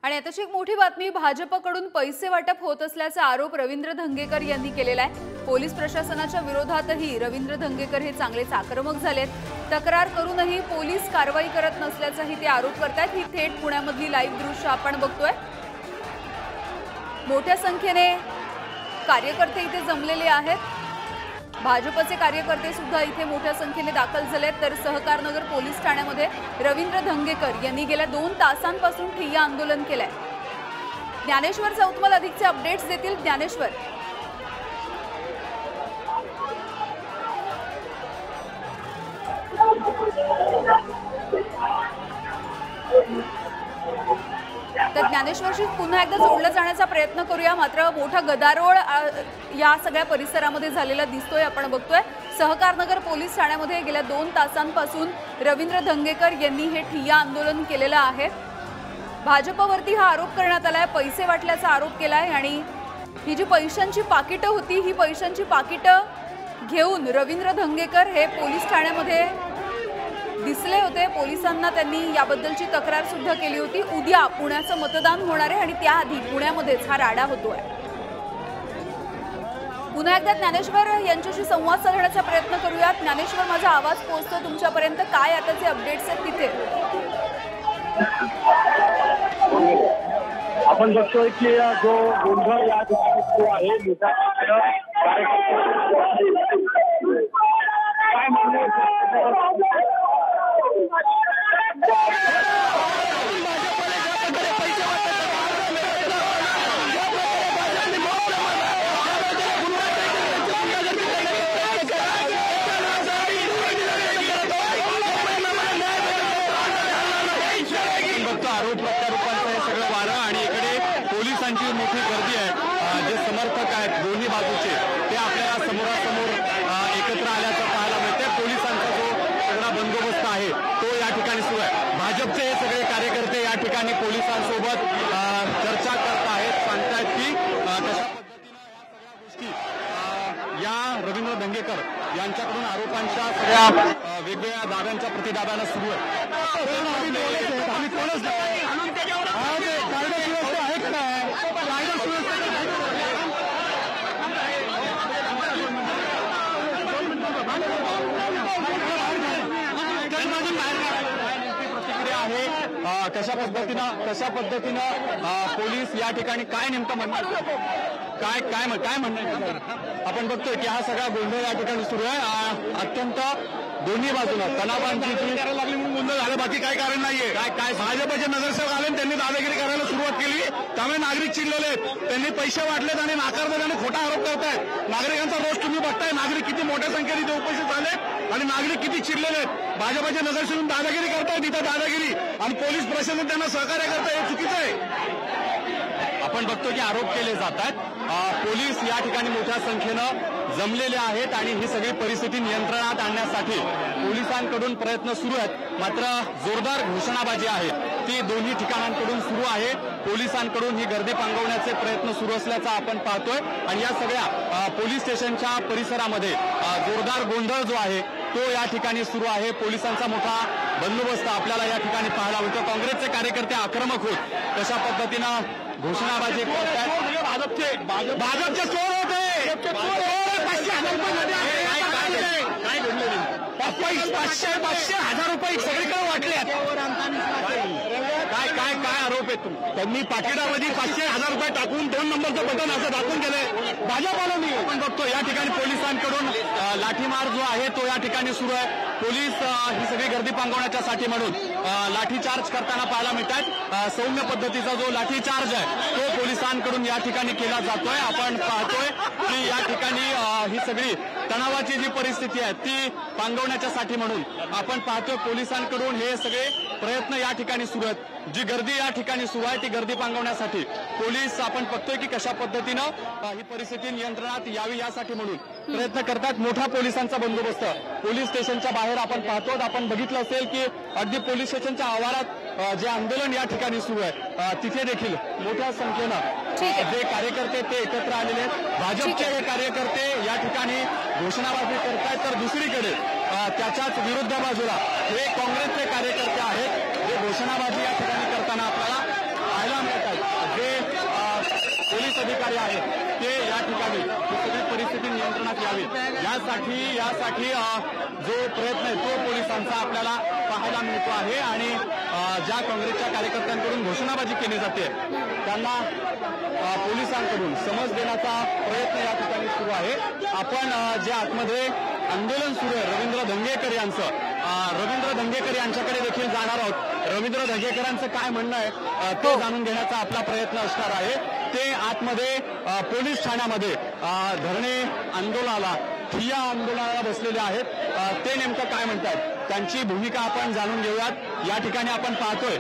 आणि आताची एक मोठी बातमी, भाजपकडून पैसे वाटप होत असल्याचा आरोप रवींद्र धंगेकर यांनी केलेला आहे। पोलीस प्रशासनाच्या विरोधातही रवींद्र धंगेकर हे चांगलेच आक्रमक झालेत। तक्रार करूनही पोलीस कारवाई करत नसल्याचाही ते आरोप करतात। ही थेट पुण्यामधली लाईव्ह दृश्य आपण बघतोय। मोठ्या संख्येने कार्यकर्ते इथे जमलेले आहेत। भाजपचे कार्यकर्ते सुद्धा इथे मोठ्या संख्येने दाखल झालेत। तर सहकारनगर पोलीस ठाण्यामध्ये रवींद्र धंगेकर यांनी गेल्या 2 तासांपासून ठिय्या आंदोलन केलंय। ज्ञानेश्वर चौतमल अधिकचे अपडेट्स देतील। ज्ञानेश्वर, तर ज्ञानेश्वरशी पुन्हा एकदा जोडलं जाण्याचा प्रयत्न करूया। मात्र मोठा गदारोळ या सगळ्या परिसरामध्ये झालेला दिसतोय, आपण बघतोय। सहकारनगर पोलीस ठाण्यामध्ये गेल्या 2 तासांपासून रवींद्र धंगेकर यांनी हे ठिय्या आंदोलन केलेलं आहे। भाजपवरती हा आरोप करण्यात आलाय, पैसे वाटल्याचा आरोप केलाय आणि ही जी पैशांची पाकिटं होती, ही पैशांची पाकिटं घेऊन रवींद्र धंगेकर हे पोलीस ठाण्यामध्ये दिसले होते। पोलिसांना त्यांनी याबद्दलची तक्रार सुद्धा केली होती। उद्या पुण्याचं मतदान होणार आहे आणि त्याआधी पुण्यामध्येच हा राडा होतोय। पुन्हा एकदा ज्ञानेश्वर यांच्याशी संवाद साधण्याचा प्रयत्न करूयात। ज्ञानेश्वर, माझा आवाज पोहोचतो तुमच्यापर्यंत? काय आताचे अपडेट्स आहेत तिथे? आपण बघतोय की जो गोंधळ या ठिकाणी आहे, आरोप प्रत्यारोपांचं हे सगळं वारं आणि इकडे पोलिसांची मोठी गर्दी आहे। जे समर्थक आहेत दोन्ही बाजूचे ते आपल्याला समोरासमोर एकत्र आल्याचं पाहायला मिळते। पोलिसांचा जो सगळा बंदोबस्त आहे तो या ठिकाणी सुरू आहे। भाजपचे हे सगळे कार्यकर्ते या ठिकाणी पोलिसांसोबत चर्चा करत आहेत, सांगतायत की कशा पद्धतीनं या सगळ्या गोष्टी या रवींद्र धंगेकर यांच्याकडून आरोपांच्या सगळ्या वेगवेगळ्या दाव्यांच्या प्रतिदाव्यानं सुरू आहे। कशा पद्धतीनं पोलीस या ठिकाणी काय नेमकं म्हणणार, काय म्हणणं आपण बघतोय की हा सगळा गोंधळ या ठिकाणी सुरू आहे। अत्यंत दोन्ही बाजूला तणावांची करायला लागली म्हणून गोंधळ झाला, बाकी काय कारण नाहीये। काय भाजपचे नगरसेवक आले, त्यांनी दादागिरी करायला सुरुवात केली, त्यामुळे नागरिक चिडलेले आहेत। त्यांनी पैसे वाटलेत आणि नाकारलेत आणि खोटा आरोप करतायत। नागरिकांचा रोष तुम्ही बघताय, नागरिक किती मोठ्या संख्येने इथे उपस्थित झाले आणि नागरिक किती चिडलेले आहेत। भाजपचे नगरसेवक दादागिरी करतायत, इथं दादागिरी आणि पोलीस प्रशासन त्यांना सहकार्य करताय, हे चुकीचं आहे। आपण बघतो की आरोप केले जात आहेत। पोलीस या ठिकाणी मोठ्या संख्येनं जमलेले आहेत आणि ही सगळी परिस्थिती नियंत्रणात आणण्यासाठी पोलिसांकडून प्रयत्न सुरू आहेत। मात्र जोरदार घोषणाबाजी आहे ती दोन्ही ठिकाणांकडून सुरू आहे। पोलिसांकडून ही गर्दी पांगवण्याचे प्रयत्न सुरू असल्याचं आपण पाहतोय आणि या सगळ्या पोलीस स्टेशनच्या परिसरामध्ये जोरदार गोंधळ जो आहे तो या ठिकाणी सुरू आहे। पोलिसांचा मोठा बंदोबस्त आपल्याला या ठिकाणी पाहायला मिळतो। काँग्रेसचे कार्यकर्ते आक्रमक होत कशा पद्धतीनं घोषणाबाजी करतात। भाजपचे चोर होते, 500,000 रुपये सगळीकडे वाटले। काय आरोप आहे त्यांनी पाकिटामध्ये 500,000 रुपये टाकून 2 नंबरचं बटन असं दाखवून गेलंय भाजपाला। आपण बघतो या ठिकाणी पोलिसांकडून लाठीमार जो आहे तो या ठिकाणी सुरू आहे। पोलीस ही सगळी गर्दी पांगवण्याच्यासाठी म्हणून लाठीचार्ज करताना पाहायला मिळतात। सौम्य पद्धतीचा जो लाठीचार्ज आहे तो पोलिसांकडून या ठिकाणी केला जातोय। आपण पाहतोय की या ठिकाणी ही सगळी तणावाची जी परिस्थिती आहे ती पांगवण्याच्यासाठी म्हणून आपण पाहतोय पोलिसांकडून हे सगळे प्रयत्न या ठिकाणी सुरू आहेत। जी गर्दी या ठिकाणी सुरू आहे ती गर्दी पांगवण्यासाठी पोलीस आपण बघतोय की कशा पद्धतीनं ही परिस्थिती नियंत्रणात यावी यासाठी म्हणून प्रयत्न करतात। मोठा पोलिसांचा बंदोबस्त पोलीस स्टेशनच्या बाहेर आपण पाहतो। आपण बघितलं असेल की अगदी पोलीस स्टेशनच्या आवारात जे आंदोलन या ठिकाणी सुरू आहे तिथे देखील मोठ्या संख्येनं जे कार्यकर्ते ते एकत्र आलेले आहेत। भाजपचे हे कार्यकर्ते या ठिकाणी घोषणाबाजी करतायत, तर दुसरीकडे त्याच्याच विरुद्ध बाजूला हे काँग्रेसचे कार्यकर्ते आहेत जे घोषणाबाजी या ठिकाणी करताना आपल्याला पाहायला मिळतात। अधिकारी आहेत ते या ठिकाणी सगळी परिस्थिती नियंत्रणात यावी यासाठी जो प्रयत्न आहे तो पोलिसांचा आपल्याला पाहायला मिळतो आहे। आणि ज्या काँग्रेसच्या कार्यकर्त्यांकडून घोषणाबाजी केली जाते त्यांना पोलिसांकडून समज देण्याचा प्रयत्न या ठिकाणी सुरू आहे। आपण जे आतमध्ये आंदोलन सुरू आहे रवींद्र धंगेकर यांच्याकडे देखील जाणार आहोत। रवींद्र धंगेकरांचं काय म्हणणं आहे ते जाणून घेण्याचा आपला प्रयत्न असणार आहे। ते आतमध्ये पोलीस ठाण्यामध्ये धरणे आंदोलनाला ठिय्या आंदोलनाला बसलेले आहेत। ते नेमकं काय म्हणतात त्यांची भूमिका आपण जाणून घेऊयात। या ठिकाणी आपण पाहतोय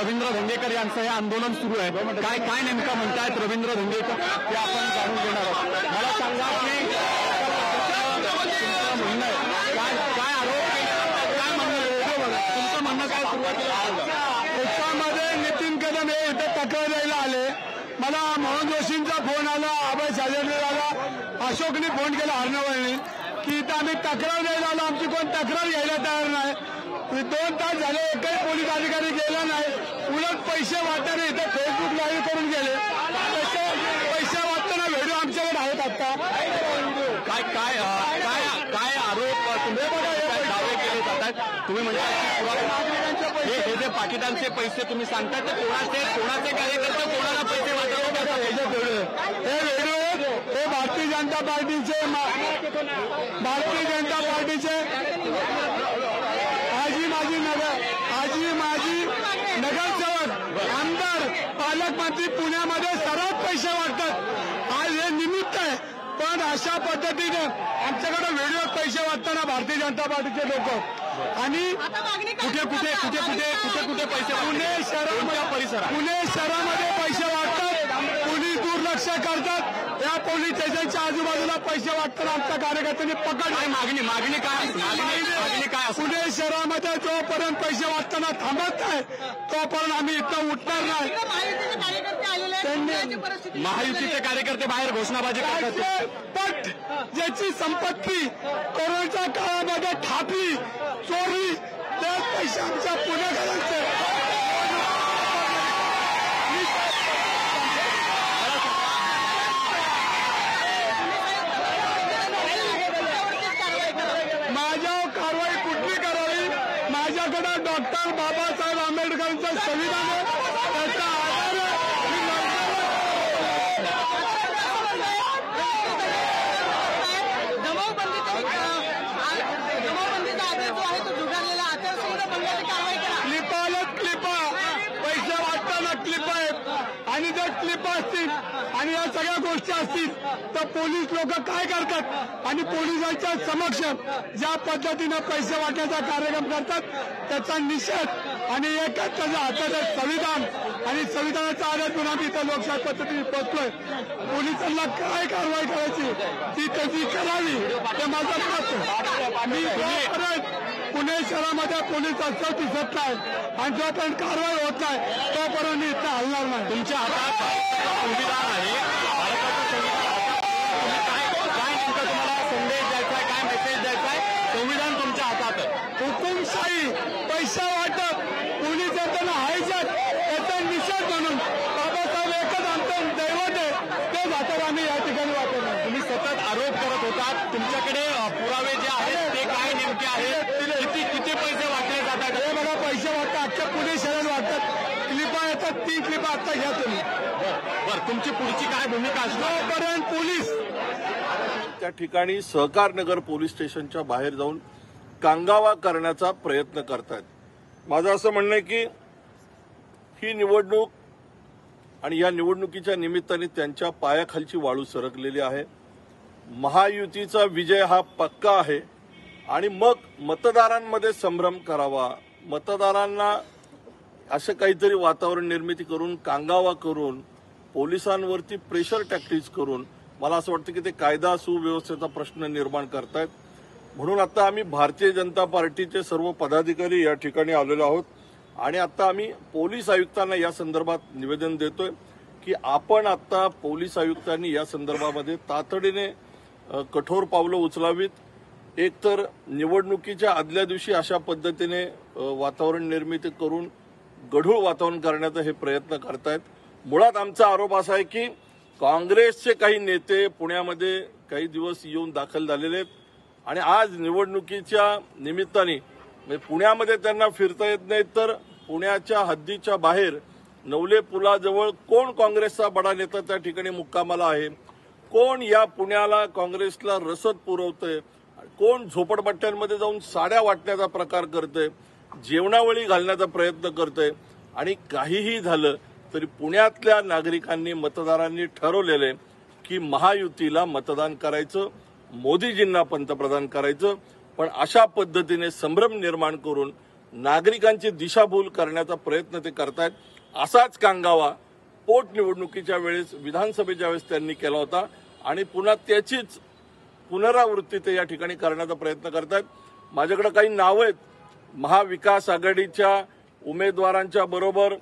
रवींद्र धंगेकर यांचं हे आंदोलन सुरू आहे। काय नेमकं म्हणतायत रवींद्र धंगेकर ते आपण जाणून घेणार आहोत। मला सांगा की म्हणणं आहे काय आरोप काय तुमचं म्हणणं काय सुरुवातीला त्यामध्ये नितीन कदम हे इथं तक्रार द्यायला आले। मला मोहन जोशींचा फोन आला, अभय साजेंद्र आला, अशोकने फोन केला अर्णवने की इथं आम्ही तक्रार द्यायला आलो, आमची कोण तक्रार घ्यायला तयार नाही। 2 तास झाले एकही पोलीस अधिकारी गेला नाही, उलट पैसे वाटताना इथं फेसबुक लाईव्ह करून गेले। तसे पैसे वाटताना व्हिडिओ आमच्याकडे आहेत आता। काय आरोप तुम्ही दावे केले जातात तुम्ही म्हणता हे जे पाकिटांचे पैसे तुम्ही सांगता ते कोणाचे कार्यकर्ते कोणाला पैसे वाटवतात हे व्हिडिओ हे भारतीय जनता पार्टीचे आजी माजी नगरसेवक आमदार पालकमंत्री पुण्यामध्ये सर्वात पैसे वाटतात। आज हे निमित्त आहे, पण अशा पद्धतीने आमच्याकडे व्हिडिओ पैसे वाटताना भारतीय जनता पार्टीचे लोक आणि कुठे पैसे पुणे शहरामध्ये पैसे वाटतात, पोलीस दुर्लक्ष करतात। या पोलीस स्टेशनच्या आजूबाजूला पैसे वाटताना आमच्या कार्यकर्त्यांनी पकडले। मागणी काय पुणे शहरामध्ये जोपर्यंत पैसे वाटताना थांबत नाही तोपर्यंत आम्ही इथं उठणार नाही। महायुतीचे कार्यकर्ते बाहेर घोषणाबाजी करतात, पण ज्याची संपत्ती कोरोनाच्या काळामध्ये थापली चोरी ते पैसे आमच्या पुणेकरांचे। माझ्यावर कारवाई कुठली करावी, माझ्याकडे डॉक्टर बाबासाहेब आंबेडकरांचं संविधान आहे, त्याचा आधार क्लिपा पैसे वाटताना क्लिप आहेत आणि जर क्लिप असतील आणि या सगळ्या गोष्टी असतील तर पोलीस लोक काय करतात आणि पोलिसांच्या समक्ष ज्या पद्धतीनं पैसे वाटण्याचा कार्यक्रम करतात त्याचा निषेध आणि एक त्याच्या हातात संविधान आणि संविधानाचा आधार घेऊन आम्ही इथं लोकशाही पद्धतीने पोहोचलोय। पोलिसांना काय कारवाई करायची ती त्याची करावी ते माझं मत आहे। मी पुणे शहरामध्ये पोलीस असं दिसत नाही आणि जोपर्यंत कारवाई होत नाही तोपर्यंत मी इथं हलणार नाही। तुमच्या हातात संविधान आहे, भारताचं संविधान, काय नेमकं तुम्हाला संदेश द्यायचा आहे, काय मेसेज द्यायचा आहे? संविधान तुमच्या हातात आहे। हुकुमशाही पैसा वाटप पोलीस येताना हायजॅक याचा निषेध म्हणून बाबासाहेब एकच आमचं दैवत आहे, तेच हातात आम्ही या ठिकाणी वापरणार। तुम्ही सतत आरोप करत होतात, तुमच्याकडे पुरावे जे आहेत ते काय नेमके आहेत, किती पैसे वाटले जातात? हे बघा पैसे वाटतात, अख्ख्या पुणे शहरात वाटतात, क्लिपा येतात, 3 क्लिपा आता घ्या तुम्ही। बरं तुमची पुढची काय भूमिका असणार? जोपर्यंत पोलीस त्या ठिकाणी सहकारनगर पोलीस स्टेशनच्या बाहेर जाऊन कांगावा करण्याचा प्रयत्न करतायत। माझं असं म्हणणं आहे की ही निवडणूक आणि या निवडणुकीच्या निमित्ताने त्यांच्या पायाखालची वाळू सरकलेली आहे। महायुतीचा विजय हा पक्का आहे आणि मग मतदारांमध्ये संभ्रम करावा, मतदारांना असं काहीतरी वातावरण निर्मिती करून कांगावा करून पोलिसांवरती प्रेशर टॅक्टिक्स करून मला असं वाटतं की ते कायदा सुव्यवस्थेचा प्रश्न निर्माण करतायत। म्हणून आता आम्ही भारतीय जनता पार्टीचे सर्व पदाधिकारी या ठिकाणी आलेलो आहोत आणि आता आम्ही पोलीस आयुक्तांना या संदर्भात निवेदन देतोय की आपण आता पोलीस आयुक्तांनी या संदर्भामध्ये तातडीने कठोर पावलं उचलावीत। एकतर निवडणुकीच्या आदल्या दिवशी अशा पद्धतीने वातावरण निर्मिती करून गढूळ वातावरण करण्याचा हे प्रयत्न करतायत। मुळात आमचा आरोप असा आहे की काँग्रेसचे काही नेते पुण्यामध्ये काही दिवस येऊन दाखल झालेले आहेत आणि आज निवडणुकीच्या निमित्ताने म्हणजे पुण्यामध्ये त्यांना फिरता येत नाही, तर पुण्याच्या हद्दीच्या बाहेर नवले पुलाजवळ कोण काँग्रेसचा बडा नेता त्या ठिकाणी मुक्कामाला आहे, कोण या पुण्याला काँग्रेसला रसद पुरवतंय, कोण झोपडपट्ट्यांमध्ये जाऊन साड्या वाटण्याचा प्रकार करतंय, जेवणावळी घालण्याचा प्रयत्न करतंय. आणि काहीही झालं तरी पुण्यातल्या नागरिकांनी मतदारांनी ठरवलेलं आहे की महायुतीला मतदान करायचं, मोदीजींना पंतप्रधान करायचं. पण अशा पद्धतीने संभ्रम निर्माण करून नागरिकांची दिशाभूल करण्याचा प्रयत्न ते करतायत. असाच कांगावा पोटनिवडणुकीच्या वेळेस विधानसभेच्या वेळेस त्यांनी केला होता आणि पुन्हा त्याचीच पुनरावृत्ती ते या ठिकाणी करण्याचा प्रयत्न करतायत. माझ्याकडे काही नावं आहेत. महाविकास आघाडीच्या उमेदवारांच्या बरोबर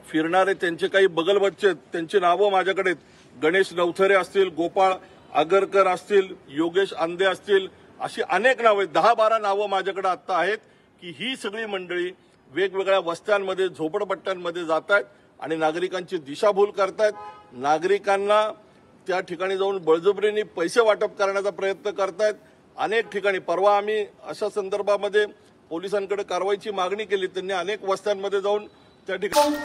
फिरणारे त्यांचे काही बगलबच्चे आहेत, त्यांची नावं माझ्याकडे आहेत. गणेश नवथरे असतील, गोपाळ आगरकर असतील, योगेश आंदे असतील, अशी अनेक नावं आहेत. 10-12 नावं माझ्याकडे आता आहेत की ही सगळी मंडळी वेगवेगळ्या वस्त्यांमध्ये झोपडपट्ट्यांमध्ये जात आहेत आणि नागरिकांची दिशाभूल करतायत. नागरिकांना त्या ठिकाणी जाऊन बळजबरीने पैसे वाटप करण्याचा प्रयत्न करतायत. अनेक ठिकाणी परवा आम्ही अशा संदर्भामध्ये पोलिसांकडे कारवाईची मागणी केली. त्यांनी अनेक वस्त्यांमध्ये जाऊन त्या ठिकाणी